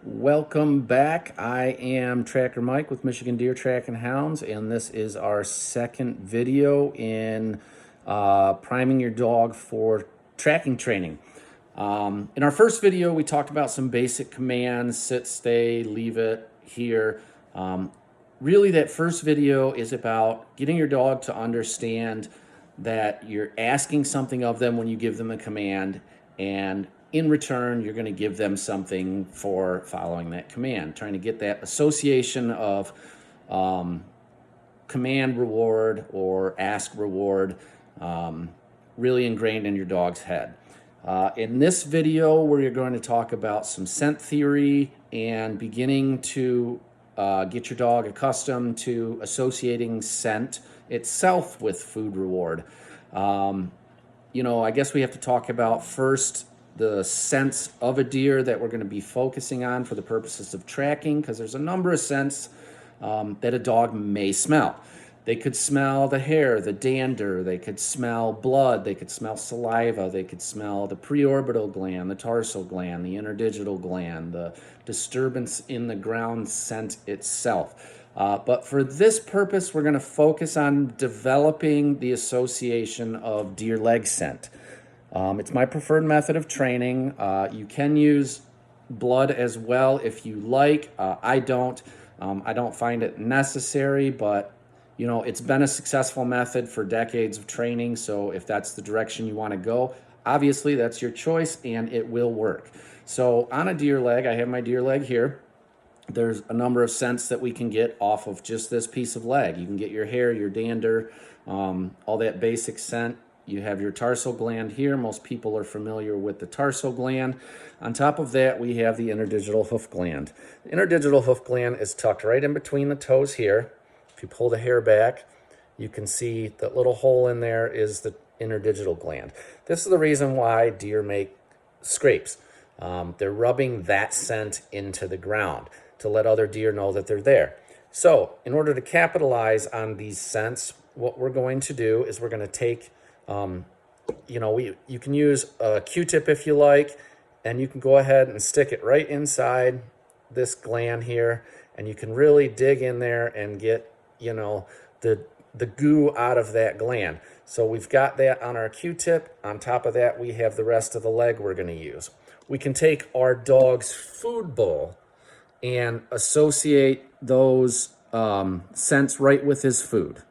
Welcome back. I am Tracker Mike with Michigan Deer Track and Hounds, and this is our second video in priming your dog for tracking training. In our first video, we talked about some basic commands: sit, stay, leave it, here. Really, that first video is about getting your dog to understand that you're asking something of them when you give them a command, and in return, you're going to give them something for following that command, trying to get that association of command reward or ask reward really ingrained in your dog's head. In this video, we're going to talk about some scent theory and beginning to get your dog accustomed to associating scent itself with food reward. I guess we have to talk about first the scents of a deer that we're going to be focusing on for the purposes of tracking, because there's a number of scents that a dog may smell. They could smell the hair, the dander, they could smell blood, they could smell saliva, they could smell the preorbital gland, the tarsal gland, the interdigital gland, the disturbance in the ground scent itself. But for this purpose, we're going to focus on developing the association of deer leg scent. It's my preferred method of training. You can use blood as well if you like. I don't find it necessary, but it's been a successful method for decades of training. So if that's the direction you want to go, obviously that's your choice and it will work. So on a deer leg, I have my deer leg here. There's a number of scents that we can get off of just this piece of leg. You can get your hair, your dander, all that basic scent. You have your tarsal gland here. Most people are familiar with the tarsal gland. On top of that, we have the interdigital hoof gland. The interdigital hoof gland is tucked right in between the toes here. If you pull the hair back, you can see that little hole in there is the interdigital gland. This is the reason why deer make scrapes. They're rubbing that scent into the ground to let other deer know that they're there. So in order to capitalize on these scents, what we're going to do is we're going to take you can use a Q-tip if you like, and you can go ahead and stick it right inside this gland here, and you can really dig in there and get, the goo out of that gland. So we've got that on our Q-tip. On top of that, we have the rest of the leg we're going to use. We can take our dog's food bowl and associate those scents right with his food.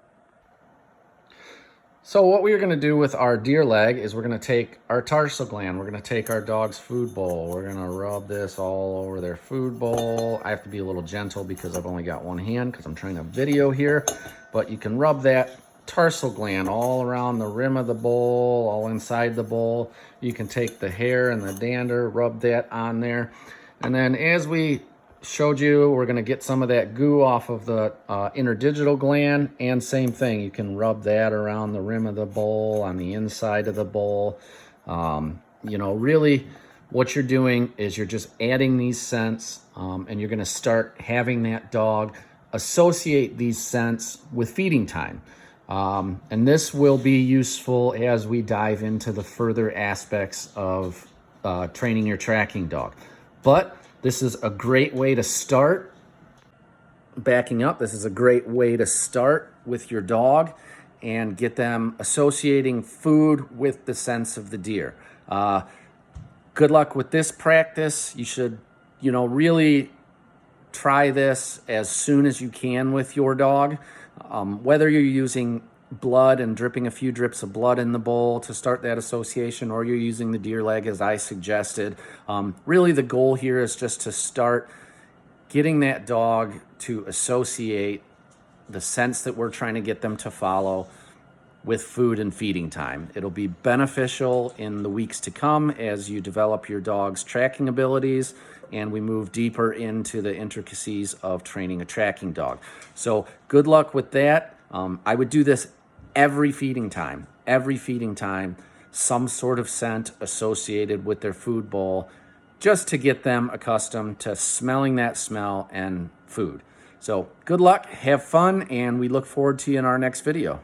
So what we're going to do with our deer leg is we're going to take our tarsal gland. We're going to take our dog's food bowl. We're going to rub this all over their food bowl. I have to be a little gentle because I've only got one hand because I'm trying to video here. But you can rub that tarsal gland all around the rim of the bowl, all inside the bowl. You can take the hair and the dander, rub that on there. And then as we showed you, we're going to get some of that goo off of the interdigital gland, and same thing, you can rub that around the rim of the bowl, on the inside of the bowl. Really what you're doing is you're just adding these scents, and you're going to start having that dog associate these scents with feeding time. And this will be useful as we dive into the further aspects of training your tracking dog. But this is a great way to start. Backing up, this is a great way to start with your dog and get them associating food with the scents of the deer. Good luck with this practice. You should, really try this as soon as you can with your dog. Whether you're using blood and dripping a few drips of blood in the bowl to start that association, or you're using the deer leg as I suggested. Really the goal here is just to start getting that dog to associate the scents that we're trying to get them to follow with food and feeding time. It'll be beneficial in the weeks to come as you develop your dog's tracking abilities and we move deeper into the intricacies of training a tracking dog. So good luck with that. I would do this every feeding time, some sort of scent associated with their food bowl, just to get them accustomed to smelling that smell and food. So good luck, have fun, and we look forward to you in our next video.